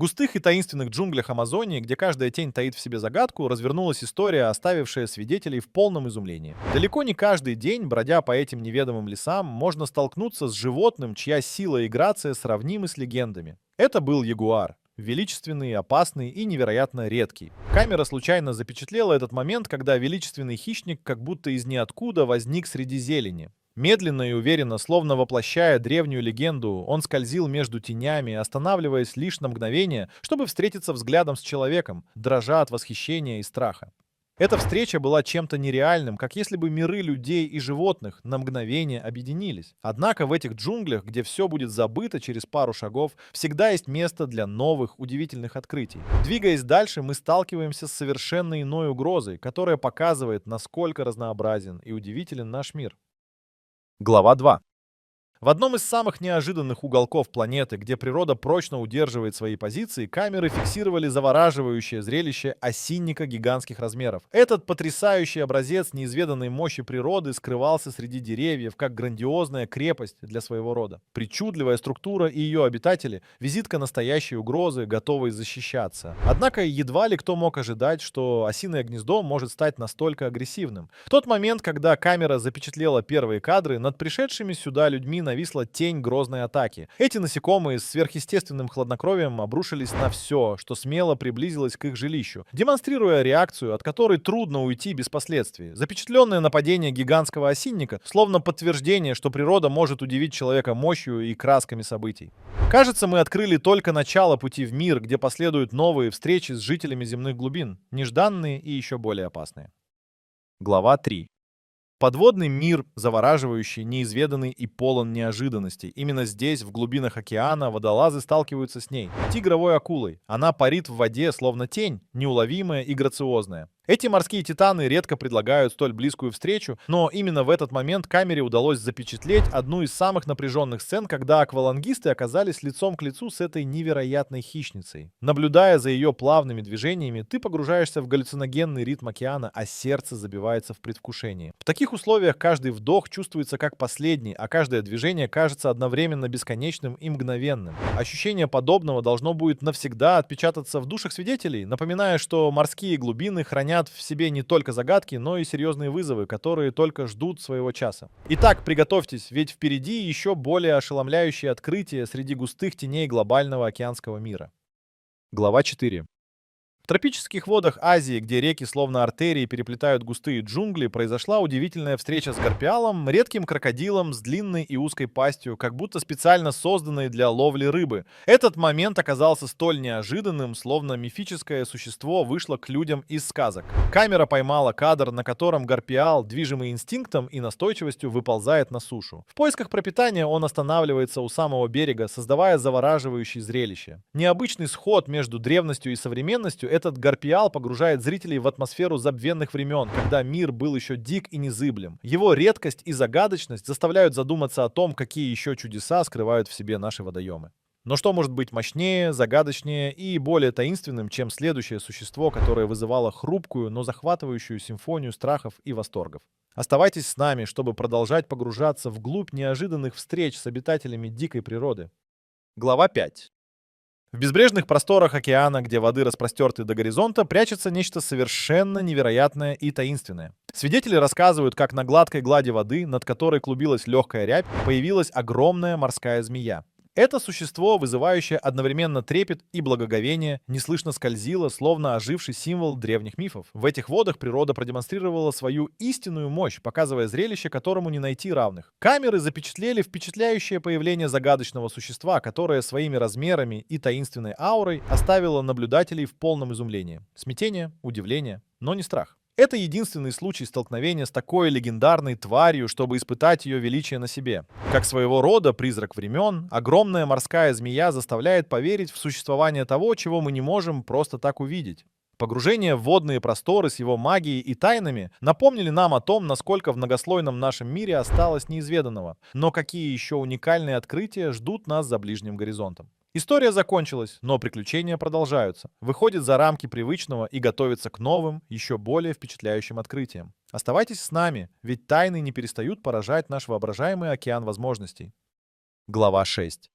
густых и таинственных джунглях Амазонии, где каждая тень таит в себе загадку, развернулась история, оставившая свидетелей в полном изумлении. Далеко не каждый день, бродя по этим неведомым лесам, можно столкнуться с животным, чья сила и грация сравнимы с легендами. Это был ягуар. Величественный, опасный и невероятно редкий. Камера случайно запечатлела этот момент, когда величественный хищник как будто из ниоткуда возник среди зелени. Медленно и уверенно, словно воплощая древнюю легенду, он скользил между тенями, останавливаясь лишь на мгновение, чтобы встретиться взглядом с человеком, дрожа от восхищения и страха. Эта встреча была чем-то нереальным, как если бы миры людей и животных на мгновение объединились. Однако в этих джунглях, где все будет забыто через пару шагов, всегда есть место для новых, удивительных открытий. Двигаясь дальше, мы сталкиваемся с совершенно иной угрозой, которая показывает, насколько разнообразен и удивителен наш мир. Глава 2. В одном из самых неожиданных уголков планеты, где природа прочно удерживает свои позиции, камеры фиксировали завораживающее зрелище осинника гигантских размеров. Этот потрясающий образец неизведанной мощи природы скрывался среди деревьев, как грандиозная крепость для своего рода. Причудливая структура и ее обитатели — визитка настоящей угрозы, готовой защищаться. Однако едва ли кто мог ожидать, что осиное гнездо может стать настолько агрессивным. В тот момент, когда камера запечатлела первые кадры, над пришедшими сюда людьми нависла тень грозной атаки. Эти насекомые с сверхъестественным хладнокровием обрушились на все, что смело приблизилось к их жилищу, демонстрируя реакцию, от которой трудно уйти без последствий. Запечатленное нападение гигантского осинника словно подтверждение, что природа может удивить человека мощью и красками событий. Кажется, мы открыли только начало пути в мир, где последуют новые встречи с жителями земных глубин, нежданные и еще более опасные. Глава 3. Подводный мир, завораживающий, неизведанный и полон неожиданностей. Именно здесь, в глубинах океана, водолазы сталкиваются с ней. Тигровой акулой. Она парит в воде, словно тень, неуловимая и грациозная. Эти морские титаны редко предлагают столь близкую встречу, но именно в этот момент камере удалось запечатлеть одну из самых напряженных сцен, когда аквалангисты оказались лицом к лицу с этой невероятной хищницей. Наблюдая за ее плавными движениями, ты погружаешься в галлюциногенный ритм океана, а сердце забивается в предвкушении. В таких условиях каждый вдох чувствуется как последний, а каждое движение кажется одновременно бесконечным и мгновенным. Ощущение подобного должно будет навсегда отпечататься в душах свидетелей, напоминая, что морские глубины хранят в себе не только загадки, но и серьезные вызовы, которые только ждут своего часа. Итак, приготовьтесь, ведь впереди еще более ошеломляющие открытия среди густых теней глобального океанского мира. Глава 4. В тропических водах Азии, где реки словно артерии переплетают густые джунгли, произошла удивительная встреча с гарпиалом, редким крокодилом с длинной и узкой пастью, как будто специально созданной для ловли рыбы. Этот момент оказался столь неожиданным, словно мифическое существо вышло к людям из сказок. Камера поймала кадр, на котором гарпиал, движимый инстинктом и настойчивостью, выползает на сушу. В поисках пропитания он останавливается у самого берега, создавая завораживающее зрелище. Необычный сход между древностью и современностью — этот гарпиал погружает зрителей в атмосферу забвенных времен, когда мир был еще дик и незыблем. Его редкость и загадочность заставляют задуматься о том, какие еще чудеса скрывают в себе наши водоемы. Но что может быть мощнее, загадочнее и более таинственным, чем следующее существо, которое вызывало хрупкую, но захватывающую симфонию страхов и восторгов? Оставайтесь с нами, чтобы продолжать погружаться вглубь неожиданных встреч с обитателями дикой природы. Глава 5. В безбрежных просторах океана, где воды распростерты до горизонта, прячется нечто совершенно невероятное и таинственное. Свидетели рассказывают, как на гладкой глади воды, над которой клубилась легкая рябь, появилась огромная морская змея. Это существо, вызывающее одновременно трепет и благоговение, неслышно скользило, словно оживший символ древних мифов. В этих водах природа продемонстрировала свою истинную мощь, показывая зрелище, которому не найти равных. Камеры запечатлели впечатляющее появление загадочного существа, которое своими размерами и таинственной аурой оставило наблюдателей в полном изумлении. Смятение, удивление, но не страх. Это единственный случай столкновения с такой легендарной тварью, чтобы испытать ее величие на себе. Как своего рода призрак времен, огромная морская змея заставляет поверить в существование того, чего мы не можем просто так увидеть. Погружение в водные просторы с его магией и тайнами напомнили нам о том, насколько в многослойном нашем мире осталось неизведанного, но какие еще уникальные открытия ждут нас за ближним горизонтом. История закончилась, но приключения продолжаются, выходит за рамки привычного и готовится к новым, еще более впечатляющим открытиям. Оставайтесь с нами, ведь тайны не перестают поражать наш воображаемый океан возможностей. Глава 6.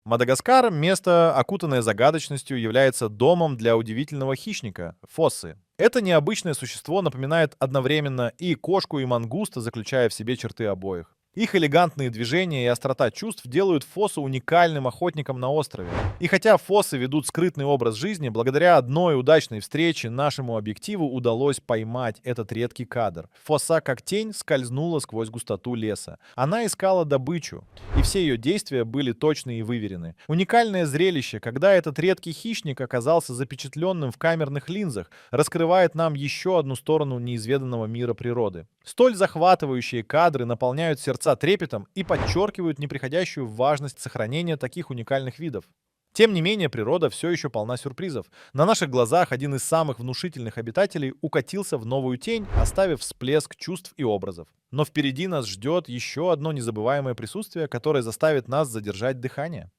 Мадагаскар, место, окутанное загадочностью, является домом для удивительного хищника — фоссы. Это необычное существо напоминает одновременно и кошку, и мангуста, заключая в себе черты обоих. Их элегантные движения и острота чувств делают фоссу уникальным охотником на острове. И хотя фоссы ведут скрытный образ жизни, благодаря одной удачной встрече нашему объективу удалось поймать этот редкий кадр. Фосса, как тень, скользнула сквозь густоту леса. Она искала добычу, и все ее действия были точны и выверены. Уникальное зрелище, когда этот редкий хищник оказался запечатленным в камерных линзах, раскрывает нам еще одну сторону неизведанного мира природы. Столь захватывающие кадры наполняют сердца трепетом и подчеркивают неприходящую важность сохранения таких уникальных видов. Тем не менее, природа все еще полна сюрпризов. На наших глазах один из самых внушительных обитателей укатился в новую тень, оставив всплеск чувств и образов. Но впереди нас ждет еще одно незабываемое присутствие, которое заставит нас задержать дыхание.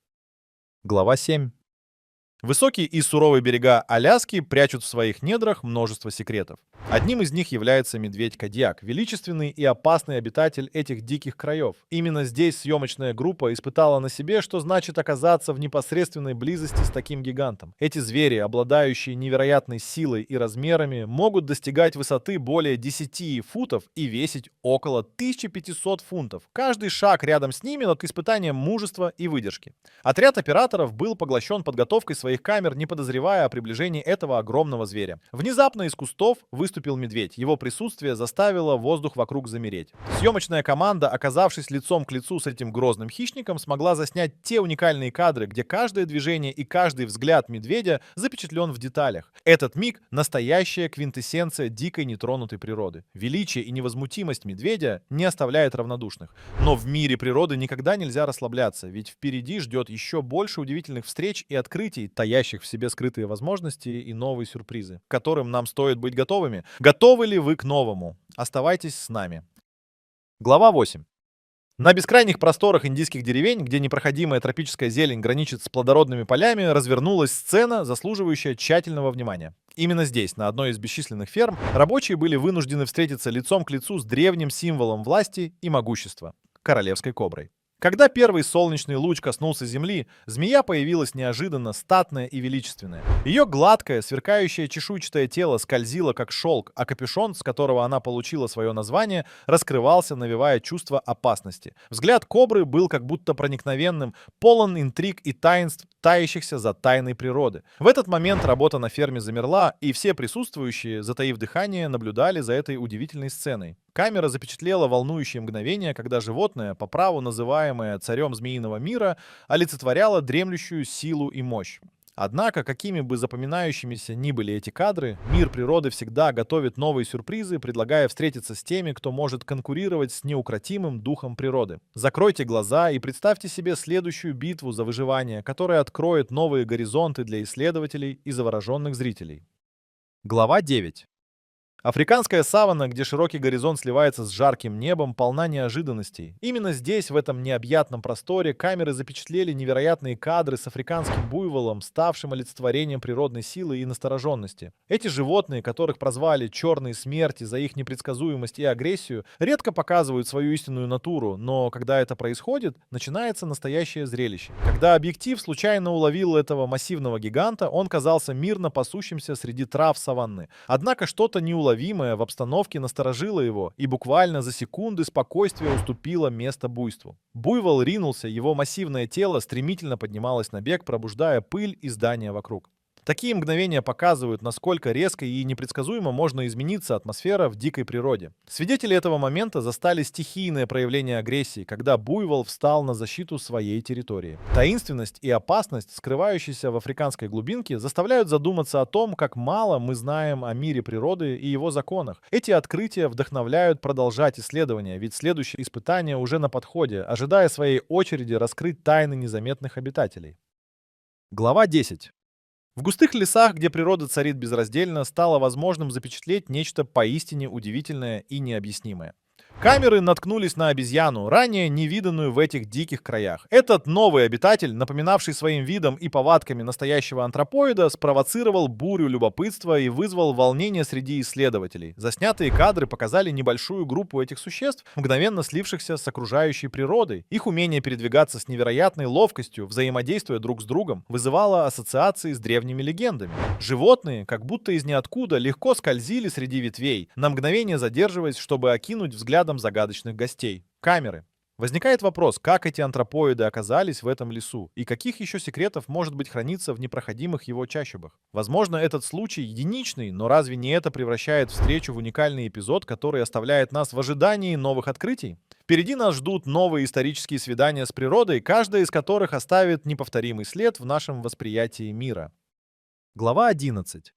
Глава 7. Высокие и суровые берега Аляски прячут в своих недрах множество секретов. Одним из них является медведь-кадьяк, величественный и опасный обитатель этих диких краев. Именно здесь съемочная группа испытала на себе, что значит оказаться в непосредственной близости с таким гигантом. Эти звери, обладающие невероятной силой и размерами, могут достигать высоты более 10 футов и весить около 1500 фунтов. Каждый шаг рядом с ними — это испытание мужества и выдержки. Отряд операторов был поглощен подготовкой своих камер, не подозревая о приближении этого огромного зверя. Внезапно из кустов выступил медведь. Его присутствие заставило воздух вокруг замереть. Съемочная команда, оказавшись лицом к лицу с этим грозным хищником, смогла заснять те уникальные кадры, где каждое движение и каждый взгляд медведя запечатлен в деталях. Этот миг — настоящая квинтэссенция дикой нетронутой природы. Величие и невозмутимость медведя не оставляет равнодушных. Но в мире природы никогда нельзя расслабляться, ведь впереди ждет еще больше удивительных встреч и открытий, таящих в себе скрытые возможности и новые сюрпризы, к которым нам стоит быть готовыми. Готовы ли вы к новому? Оставайтесь с нами. Глава 8. На бескрайних просторах индийских деревень, где непроходимая тропическая зелень граничит с плодородными полями, развернулась сцена, заслуживающая тщательного внимания. Именно здесь, на одной из бесчисленных ферм, рабочие были вынуждены встретиться лицом к лицу с древним символом власти и могущества — королевской коброй. Когда первый солнечный луч коснулся земли, змея появилась неожиданно статная и величественная. Ее гладкое, сверкающее чешуйчатое тело скользило как шелк, а капюшон, с которого она получила свое название, раскрывался, навевая чувство опасности. Взгляд кобры был как будто проникновенным, полон интриг и таинств, таящихся за тайной природы. В этот момент работа на ферме замерла, и все присутствующие, затаив дыхание, наблюдали за этой удивительной сценой. Камера запечатлела волнующие мгновения, когда животное, по праву называемое царем змеиного мира, олицетворяло дремлющую силу и мощь. Однако, какими бы запоминающимися ни были эти кадры, мир природы всегда готовит новые сюрпризы, предлагая встретиться с теми, кто может конкурировать с неукротимым духом природы. Закройте глаза и представьте себе следующую битву за выживание, которая откроет новые горизонты для исследователей и завороженных зрителей. Глава 9. Африканская саванна, где широкий горизонт сливается с жарким небом, полна неожиданностей. Именно здесь, в этом необъятном просторе, камеры запечатлели невероятные кадры с африканским буйволом, ставшим олицетворением природной силы и настороженности. Эти животные, которых прозвали «черные смерти» за их непредсказуемость и агрессию, редко показывают свою истинную натуру, но когда это происходит, начинается настоящее зрелище. Когда объектив случайно уловил этого массивного гиганта, он казался мирно пасущимся среди трав саванны. Однако что-то неуловимое в обстановке насторожило его, и буквально за секунды спокойствие уступило место буйству. Буйвол ринулся, его массивное тело стремительно поднималось на бег, пробуждая пыль и здания вокруг. Такие мгновения показывают, насколько резко и непредсказуемо можно измениться атмосфера в дикой природе. Свидетели этого момента застали стихийное проявление агрессии, когда буйвол встал на защиту своей территории. Таинственность и опасность, скрывающиеся в африканской глубинке, заставляют задуматься о том, как мало мы знаем о мире природы и его законах. Эти открытия вдохновляют продолжать исследования, ведь следующее испытание уже на подходе, ожидая своей очереди раскрыть тайны незаметных обитателей. Глава 10. В густых лесах, где природа царит безраздельно, стало возможным запечатлеть нечто поистине удивительное и необъяснимое. Камеры наткнулись на обезьяну, ранее невиданную в этих диких краях. Этот новый обитатель, напоминавший своим видом и повадками настоящего антропоида, спровоцировал бурю любопытства и вызвал волнение среди исследователей. Заснятые кадры показали небольшую группу этих существ, мгновенно слившихся с окружающей природой. Их умение передвигаться с невероятной ловкостью, взаимодействуя друг с другом, вызывало ассоциации с древними легендами. Животные, как будто из ниоткуда, легко скользили среди ветвей, на мгновение задерживаясь, чтобы окинуть взглядом загадочных гостей. Камеры. Возникает вопрос, как эти антропоиды оказались в этом лесу и каких еще секретов может быть храниться в непроходимых его чащобах. Возможно, этот случай единичный, но разве не это превращает встречу в уникальный эпизод, который оставляет нас в ожидании новых открытий? Впереди нас ждут новые исторические свидания с природой, каждая из которых оставит неповторимый след в нашем восприятии мира. Глава 11.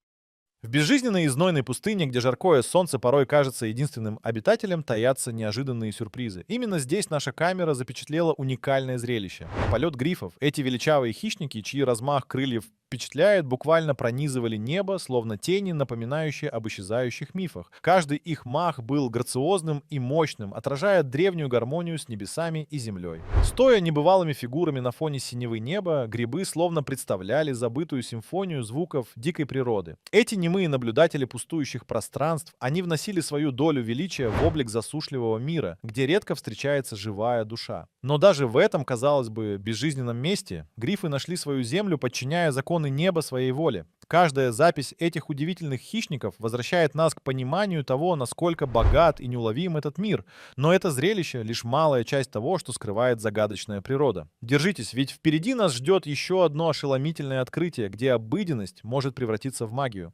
В безжизненной и знойной пустыне, где жаркое солнце порой кажется единственным обитателем, таятся неожиданные сюрпризы. Именно здесь наша камера запечатлела уникальное зрелище. Полет грифов. Эти величавые хищники, чьи размах крыльев впечатляет, буквально пронизывали небо, словно тени, напоминающие об исчезающих мифах. Каждый их мах был грациозным и мощным, отражая древнюю гармонию с небесами и землей. Стоя небывалыми фигурами на фоне синевы неба, грибы словно представляли забытую симфонию звуков дикой природы. Эти немые наблюдатели пустующих пространств, они вносили свою долю величия в облик засушливого мира, где редко встречается живая душа. Но даже в этом, казалось бы, безжизненном месте грифы нашли свою землю, подчиняя законы неба своей воле. Каждая запись этих удивительных хищников возвращает нас к пониманию того, насколько богат и неуловим этот мир. Но это зрелище — лишь малая часть того, что скрывает загадочная природа. Держитесь, ведь впереди нас ждет еще одно ошеломительное открытие, где обыденность может превратиться в магию.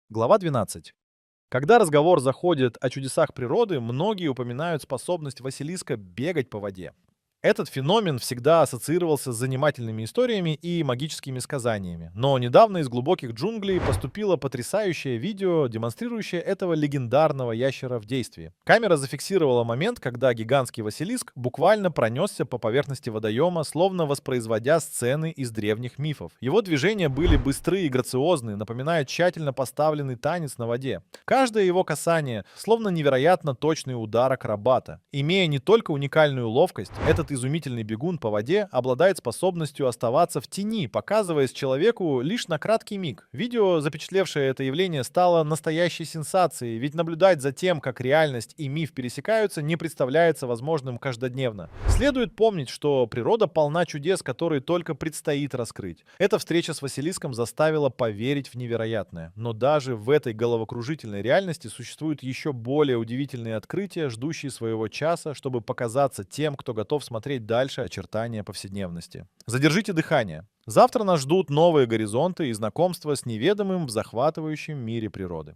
Глава 12. Когда разговор заходит о чудесах природы, многие упоминают способность Василиска бегать по воде. Этот феномен всегда ассоциировался с занимательными историями и магическими сказаниями. Но недавно из глубоких джунглей поступило потрясающее видео, демонстрирующее этого легендарного ящера в действии. Камера зафиксировала момент, когда гигантский Василиск буквально пронесся по поверхности водоема, словно воспроизводя сцены из древних мифов. Его движения были быстры и грациозны, напоминая тщательно поставленный танец на воде. Каждое его касание словно невероятно точный удар акробата. Имея не только уникальную ловкость, этот изумительный бегун по воде обладает способностью оставаться в тени, показываясь человеку лишь на краткий миг. Видео, запечатлевшее это явление, стало настоящей сенсацией, ведь наблюдать за тем, как реальность и миф пересекаются, не представляется возможным каждодневно. Следует помнить, что природа полна чудес, которые только предстоит раскрыть. Эта встреча с Василиском заставила поверить в невероятное. Но даже в этой головокружительной реальности существуют еще более удивительные открытия, ждущие своего часа, чтобы показаться тем, кто готов смотреть дальше очертания повседневности. Задержите дыхание. Завтра нас ждут новые горизонты и знакомства с неведомым в захватывающем мире природы.